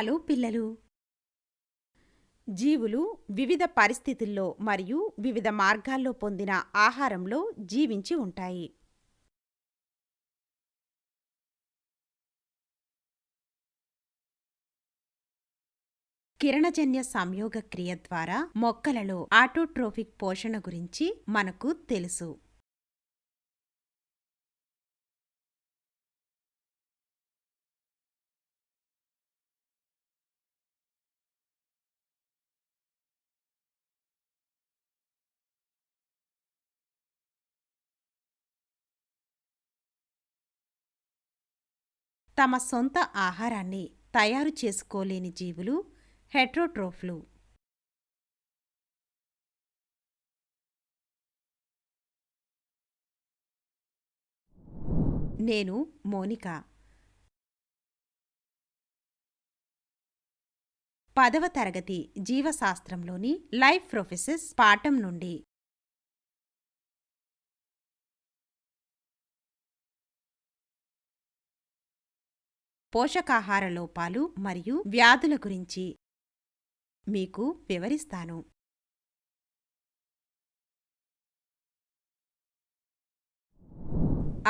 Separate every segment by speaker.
Speaker 1: Hello పిల్లలు. జీవులు వివిధ పరిస్థితుల్లో మరియు వివిధ మార్గాల్లో పొందిన ఆహారంలో జీవించి ఉంటాయి. కిరణజన్య సంయోగ క్రియ ద్వారా మొక్కలలో ఆటోట్రోఫిక్ పోషణ గురించి మనకు తెలుసు. తమ సొంత ఆహారాన్ని తయారు చేసుకోలేని జీవులు హెట్రోట్రోఫ్లు. నేను మోనిక. 10వ తరగతి జీవశాస్త్రంలోని లైఫ్ ప్రొఫెసెస్ పాఠం నుండి పోషకాహార లోపాలు మరియు వ్యాధుల గురించి మీకు వివరిస్తాను.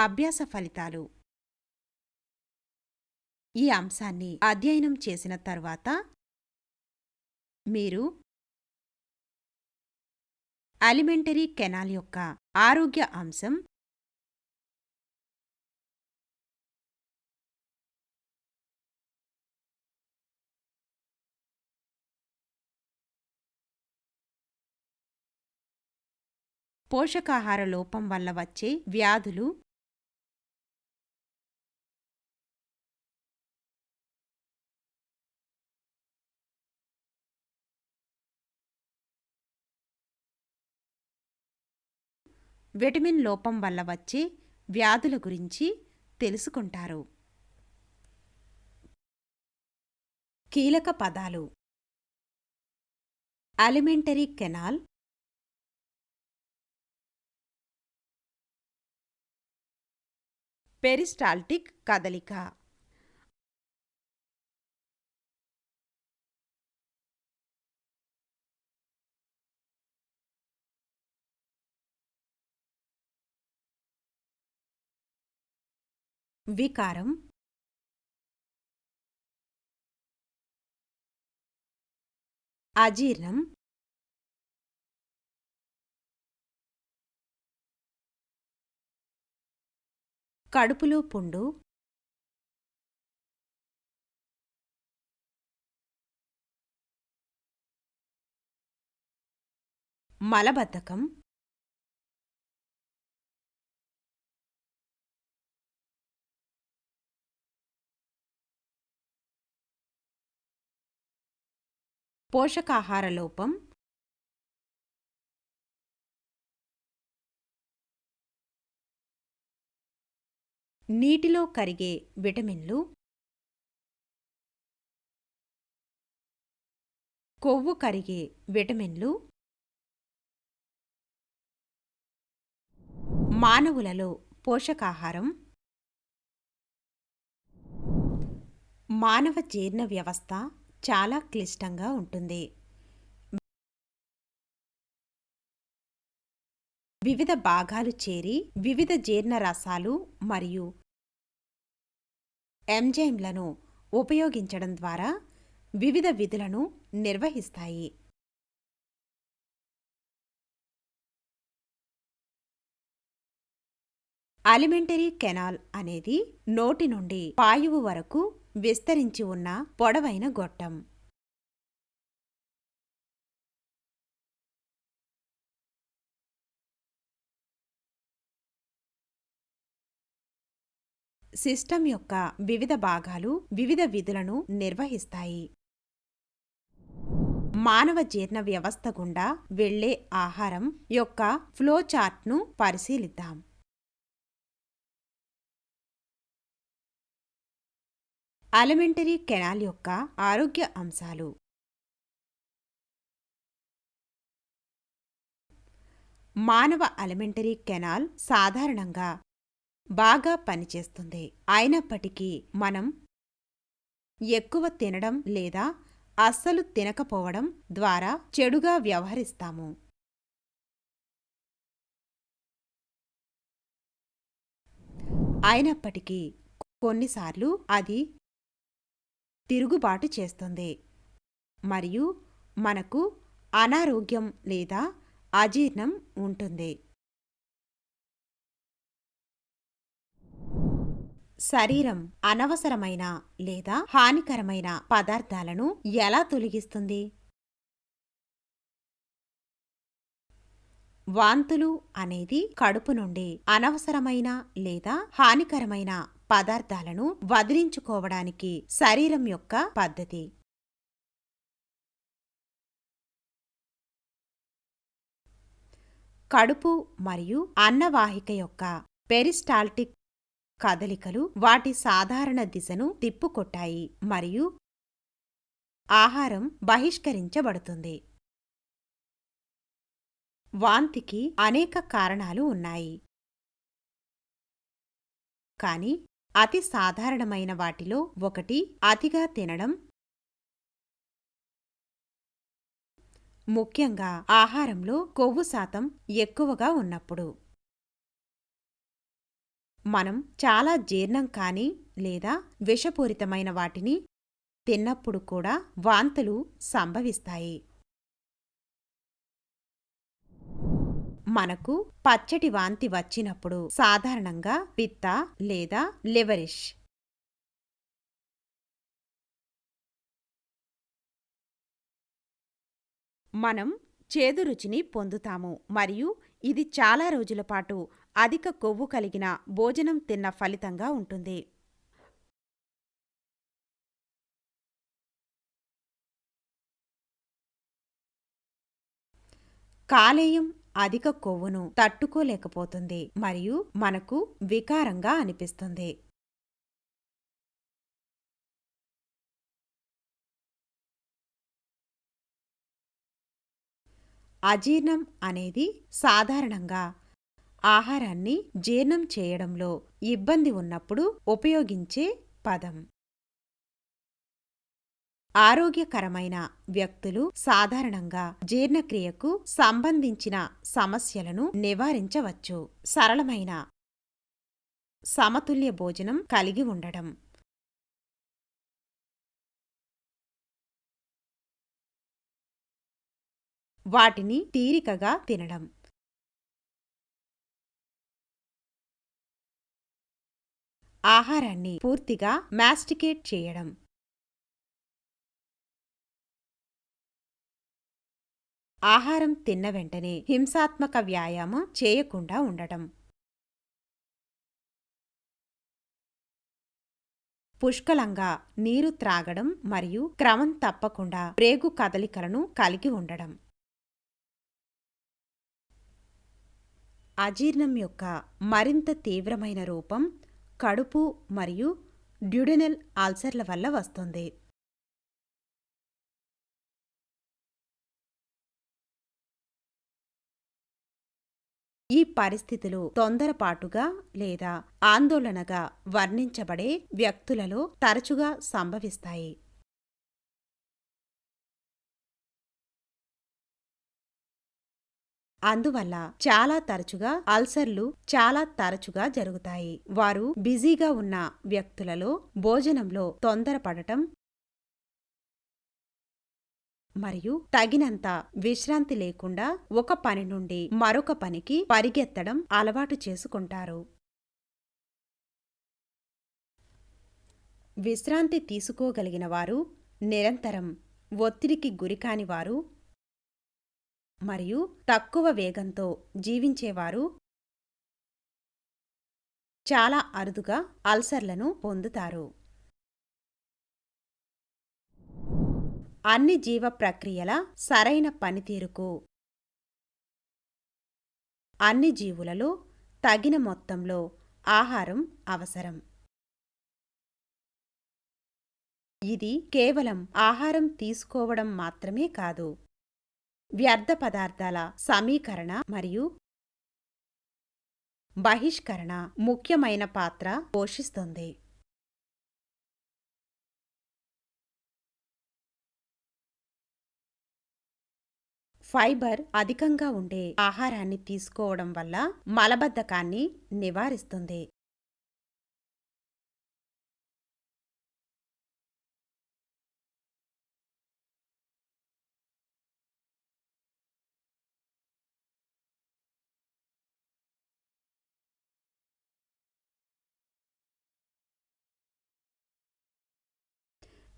Speaker 1: అభ్యాస ఫలితాలు. ఈ అంశాన్ని అధ్యయనం చేసిన తరువాత మీరు అలిమెంటరీ కెనాల్ యొక్క ఆరోగ్య అంశం, పోషకాహార లోపం వల్ల వచ్చే వ్యాధులు, విటమిన్ లోపం వల్ల వచ్చే వ్యాధుల గురించి తెలుసుకుంటారు. కీలక పదాలు: అలిమెంటరీ కెనాల్, పెరిస్టాల్టిక్ కదలిక, వికారం, అజీర్ణం, కడుపులో పుండు, మలబద్ధకం, పోషకాహార లోపం, నీటిలో కరిగే విటమిన్లు, కొవ్వు కరిగే విటమిన్లు, మానవులలో పోషకాహారం. మానవ జీర్ణ వ్యవస్థ చాలా క్లిష్టంగా ఉంటుంది. వివిధ భాగాలు చేరి వివిధ జీర్ణ రసాలు మరియు ఎంజైమ్లను ఉపయోగించడం ద్వారా వివిధ విధులను నిర్వహిస్తాయి. అలిమెంటరీ కెనాల్ అనేది నోటి నుండి పాయువు వరకు విస్తరించి ఉన్న పొడవైన గొట్టం. సిస్టమ్ యొక్క వివిధ భాగాలు వివిధ విధులను నిర్వహిస్తాయి. మానవ జీర్ణ వ్యవస్థ గుండా వెళ్లే ఆహారం యొక్క ఫ్లో చార్ట్ను పరిశీలిద్దాం. అలిమెంటరీ కెనాల్ యొక్క ఆరోగ్య అంశాలు. మానవ అలిమెంటరీ కెనాల్ సాధారణంగా బాగా పనిచేస్తుంది. అయినప్పటికీ మనం ఎక్కువ తినడం లేదా అస్సలు తినకపోవడం ద్వారా చెడుగా వ్యవహరిస్తాము. అయినప్పటికీ కొన్నిసార్లు అది తిరుగుబాటు చేస్తుంది మరియు మనకు అనారోగ్యం లేదా అజీర్ణం ఉంటుంది. శరీరం అనవసరమైన లేదా హానికరమైన పదార్థాలను ఎలా తొలగిస్తుంది? వాంతులు అనేది కడుపు నుండి అనవసరమైన లేదా హానికరమైన పదార్థాలను వదిలించుకోవడానికి శరీరం యొక్క పద్ధతి. కడుపు మరియు అన్నవాహిక యొక్క పెరిస్టాల్టిక్ కదలికలు వాటి సాధారణ దిశను తిప్పుకొట్టాయి మరియు ఆహారం బహిష్కరించబడుతుంది. వాంతికి అనేక కారణాలు ఉన్నాయి, కానీ అతి సాధారణమైన వాటిలో ఒకటి అతిగా తినడం, ముఖ్యంగా ఆహారంలో కొవ్వు శాతం ఎక్కువగా ఉన్నప్పుడు. మనం చాలా జీర్ణం కాని లేదా విషపూరితమైన వాటిని తిన్నప్పుడు కూడా వాంతులు సంభవిస్తాయి. మనకు పచ్చటి వాంతి వచ్చినప్పుడు సాధారణంగా పిత్త లేదా లివరిష్ మనం చేదు రుచిని పొందుతాము మరియు ఇది చాలా రోజుల పాటు అధిక కొవ్వు కలిగిన భోజనం తిన్న ఫలితంగా ఉంటుంది. కాలేయం అధిక కొవ్వును తట్టుకోలేకపోతుంది మరియు మనకు వికారంగా అనిపిస్తుంది. అజీర్ణం అనేది సాధారణంగా ఆహారాన్ని జీర్ణం చేయడంలో ఇబ్బంది ఉన్నప్పుడు ఉపయోగించే పదం. ఆరోగ్యకరమైన వ్యక్తులు సాధారణంగా జీర్ణక్రియకు సంబంధించిన సమస్యలను నివారించవచ్చు. సరళమైన సమతుల్య భోజనం కలిగి ఉండడం. వాటిని తీరికగా తినడం. ఆహారాన్ని పూర్తిగా మాస్టికేట్ చేయడం. ఆహారం తిన్న వెంటనే హింసాత్మక వ్యాయామం చేయకుండా ఉండటం. పుష్కలంగా నీరు త్రాగడం మరియు క్రమం తప్పకుండా ప్రేగు కదలికలను కలిగి ఉండడం. అజీర్ణం యొక్క మరింత తీవ్రమైన రూపం కడుపు మరియు డ్యూడెనల్ అల్సర్ల వల్ల వస్తుంది. ఈ పరిస్థితులు తొందరపాటుగా లేదా ఆందోళనగా వర్ణించబడే వ్యక్తులలో తరచుగా సంభవిస్తాయి. అందువల్ల చాలా తరచుగా అల్సర్లు చాలా తరచుగా జరుగుతాయి. వారు బిజీగా ఉన్న వ్యక్తులలో భోజనంలో తొందరపడటం మరియు తగినంత విశ్రాంతి లేకుండా ఒక పని నుండి మరొక పనికి పరిగెత్తడం అలవాటు చేసుకుంటారు. విశ్రాంతి తీసుకోగలిగిన వారు, నిరంతరం ఒత్తిడికి గురికాని వారు మరియు తక్కువ వేగంతో జీవించేవారు చాలా అరుదుగా అల్సర్లను పొందుతారు. అన్ని జీవ ప్రక్రియల సరైన పనితీరుకు అన్ని జీవులలో తగిన మొత్తంలో ఆహారం అవసరం. ఇది కేవలం ఆహారం తీసుకోవడం మాత్రమే కాదు, వ్యర్థ పదార్థాల సమీకరణ మరియు బహిష్కరణ ముఖ్యమైన పాత్ర పోషిస్తుంది. ఫైబర్ అధికంగా ఉండే ఆహారాన్ని తీసుకోవడం వల్ల మలబద్ధకాన్ని నివారిస్తుంది.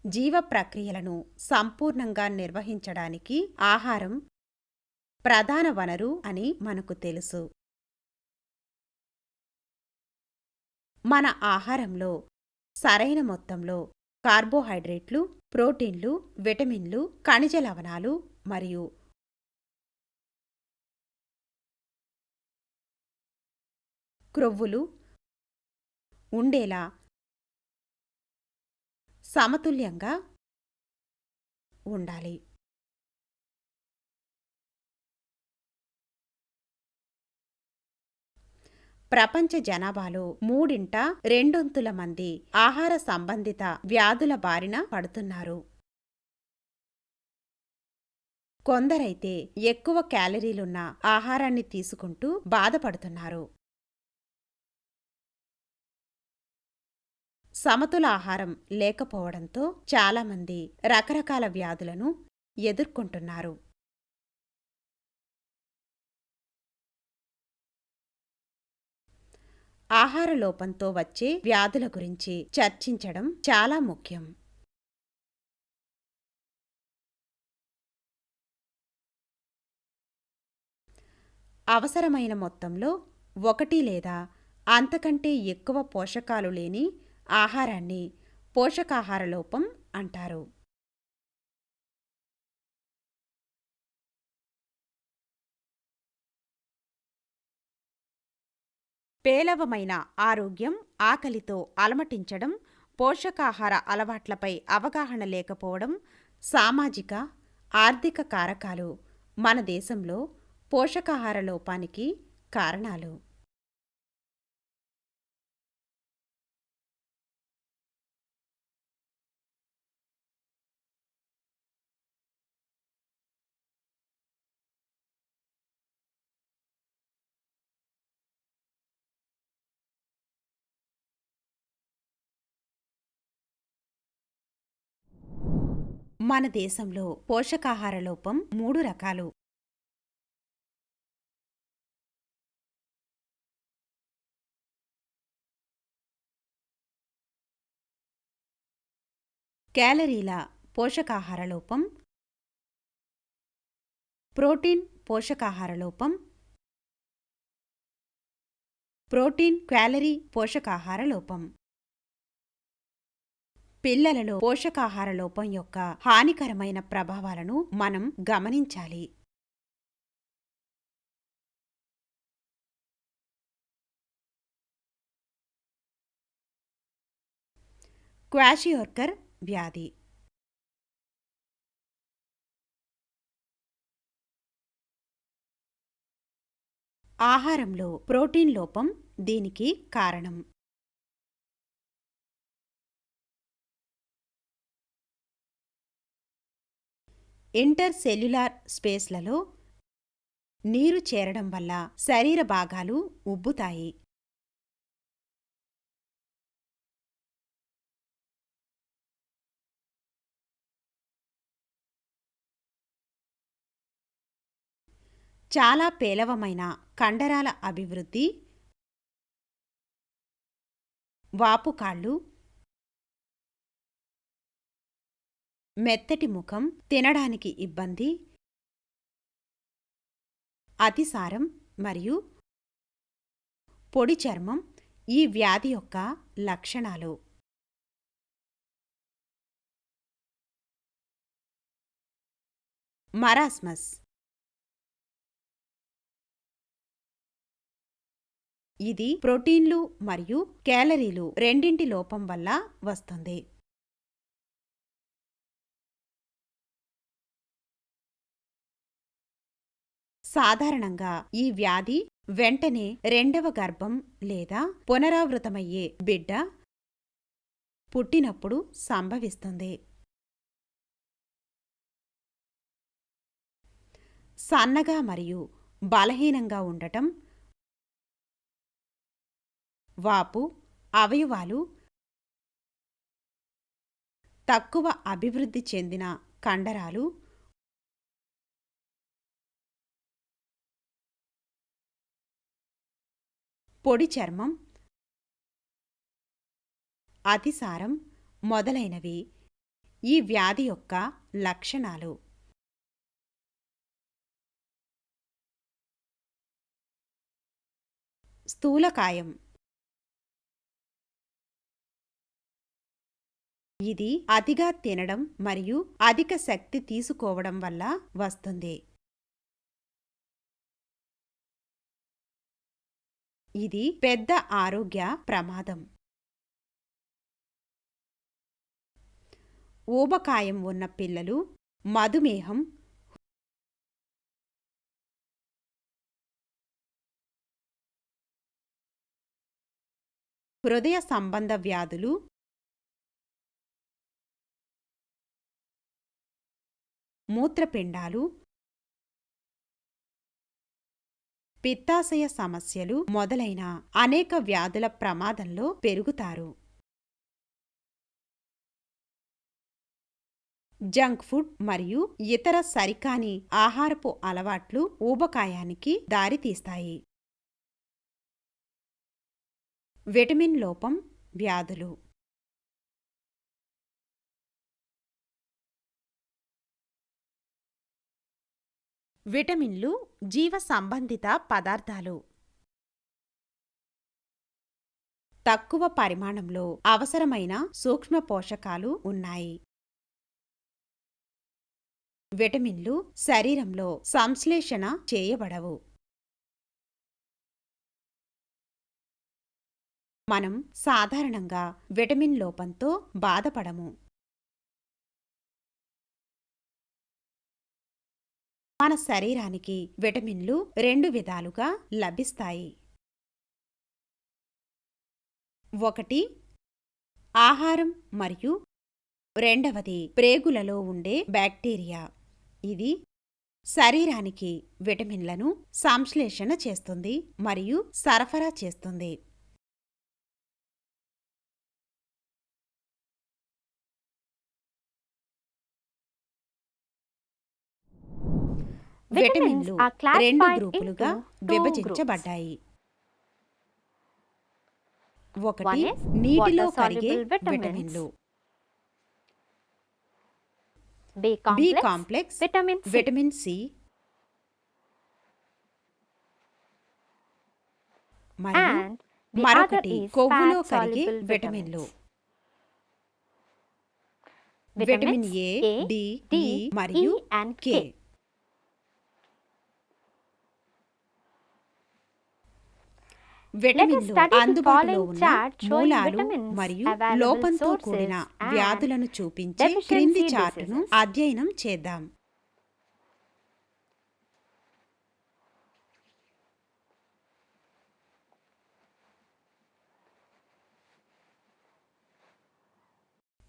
Speaker 1: జీవ ప్రక్రియలను సంపూర్ణంగా నిర్వహించడానికి ఆహారం ప్రధాన వనరు అని మనకు తెలుసు. మన ఆహారంలో సరైన మొత్తంలో కార్బోహైడ్రేట్లు, ప్రోటీన్లు, విటమిన్లు, ఖనిజ లవణాలు మరియు క్రొవ్వులు ఉండేలా సమతుల్యంగా ఉండాలి. ప్రపంచ జనాభాలో మూడింట రెండొంతుల మంది ఆహార సంబంధిత వ్యాధుల బారిన పడుతున్నారు. కొందరైతే ఎక్కువ క్యాలరీలున్న ఆహారాన్ని తీసుకుంటూ బాధపడుతున్నారు. సమతుల ఆహారం లేకపోవడంతో చాలామంది రకరకాల వ్యాధులను ఎదుర్కొంటున్నారు. ఆహార లోపంతో వచ్చే వ్యాధుల గురించి చర్చించడం చాలా ముఖ్యం. అవసరమైన మొత్తంలో ఒకటి లేదా అంతకంటే ఎక్కువ పోషకాలు లేని ఆహారాన్ని పోషకాహార లోపం అంటారు. పేలవమైన ఆరోగ్యం, ఆకలితో అలమటించడం, పోషకాహార అలవాట్లపై అవగాహన లేకపోవడం, సామాజిక, ఆర్థిక కారకాలు మన దేశంలో పోషకాహార లోపానికి కారణాలు. మన దేశంలో పోషకాహార లోపం 3 రకాలు. క్యాలరీల పోషకాహార లోపం, ప్రోటీన్ పోషకాహార లోపం, ప్రోటీన్ క్యాలరీ పోషకాహార లోపం. పిల్లలలో పోషకాహార లోపం యొక్క హానికరమైన ప్రభావాలను మనం గమనించాలి. క్వాషియోర్కర్ వ్యాధి. ఆహారంలో ప్రోటీన్ లోపం దీనికి కారణం. ఇంటర్ సెల్యులార్ స్పేస్లలో నీరు చేరడం వల్ల శరీర భాగాలు ఉబ్బుతాయి. చాలా పేలవమైన కండరాల అభివృద్ధి, వాపుకాళ్ళు, మెత్తటి ముఖం, తినడానికి ఇబ్బంది, అతిసారం మరియు పొడి చర్మం ఈ వ్యాధి యొక్క లక్షణాలు. మరాస్మస్. ఇది ప్రోటీన్లు మరియు క్యాలరీలు రెండింటి లోపం వల్ల వస్తుంది. సాధారణంగా ఈ వ్యాధి వెంటనే రెండవ గర్భం లేదా పునరావృతమయ్యే బిడ్డ పుట్టినప్పుడు సంభవిస్తుంది. సన్నగా మరియు బలహీనంగా ఉండటం, వాపు, అవయవాలు తక్కువ అభివృద్ధి చెందిన కండరాలు, పొడి చర్మం, అతిసారం మొదలైనవి ఈ వ్యాధి యొక్క లక్షణాలు. స్థూలకాయం ఇది అతిగా తినడం మరియు అధిక శక్తి తీసుకోవడం వల్ల వస్తుంది. ఇది పెద్ద ఆరోగ్య ప్రమాదం. ఊబకాయం ఉన్న పిల్లలు, మధుమేహం, హృదయ సంబంధ వ్యాధులు, మూత్రపిండాలు, పిత్తాశయ సమస్యలు మొదలైన అనేక వ్యాధుల ప్రమాదంలో పెరుగుతారు. జంక్ ఫుడ్ మరియు ఇతర సరికాని ఆహారపు అలవాట్లు ఊబకాయానికి దారితీస్తాయి. విటమిన్ లోపం వ్యాధులు. విటమిన్లు జీవ సంబంధిత పదార్థాలు. తక్కువ పరిమాణంలో అవసరమైన సూక్ష్మ పోషకాలు ఉన్నాయి. విటమిన్లు శరీరంలో సంశ్లేషణ చేయబడవు. మనం సాధారణంగా విటమిన్ లోపంతో బాధపడము. మన శరీరానికి విటమిన్లు 2 విధాలుగా లభిస్తాయి. 1 ఆహారం మరియు రెండవది ప్రేగులలో ఉండే బ్యాక్టీరియా. ఇది శరీరానికి విటమిన్లను సంశ్లేషణ చేస్తుంది మరియు సరఫరా చేస్తుంది. విటమిన్లు 2 గ్రూపులుగా విభజించబడ్డాయి. 1 నీటిలో కరిగే విటమిన్లు. బి కాంప్లెక్స్, విటమిన్ సి మరియు మరొకటి కొవ్వులో కరిగే విటమిన్లు. విటమిన్ ఏ, డి, ఇ మరియు కే. విటమిన్లు అందుబాటులో ఉన్న మూలాలు మరియు లోపంతో కూడిన వ్యాధులను చూపించే క్రింది చార్టును అధ్యయనం చేద్దాం.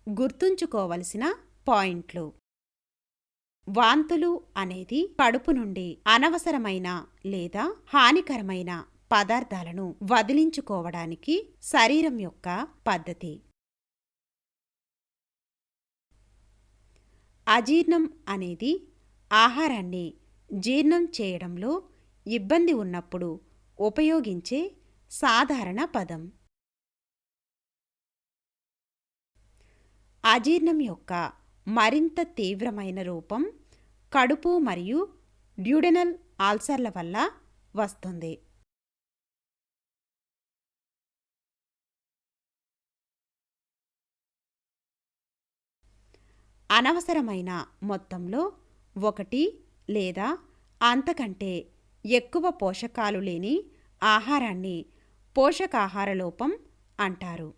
Speaker 1: గుర్తుంచుకోవలసిన పాయింట్లు. వాంతులు అనేది కడుపు నుండి అనవసరమైన లేదా హానికరమైన పదార్థాలను వదిలించుకోవడానికి శరీరం యొక్క పద్ధతి. అజీర్ణం అనేది ఆహారాన్ని జీర్ణం చేయడంలో ఇబ్బంది ఉన్నప్పుడు ఉపయోగించే సాధారణ పదం. అజీర్ణం యొక్క మరింత తీవ్రమైన రూపం కడుపు మరియు డ్యూడెనల్ అల్సర్ల వల్ల వస్తుంది. అనవసరమైన మొత్తంలో 1 లేదా అంతకంటే ఎక్కువ పోషకాలు లేని ఆహారాన్ని పోషకాహార లోపం అంటారు.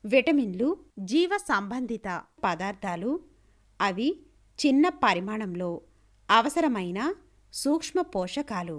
Speaker 1: విటమిన్లు జీవ సంబంధిత పదార్థాలు. అవి చిన్న పరిమాణంలో అవసరమైన సూక్ష్మ పోషకాలు.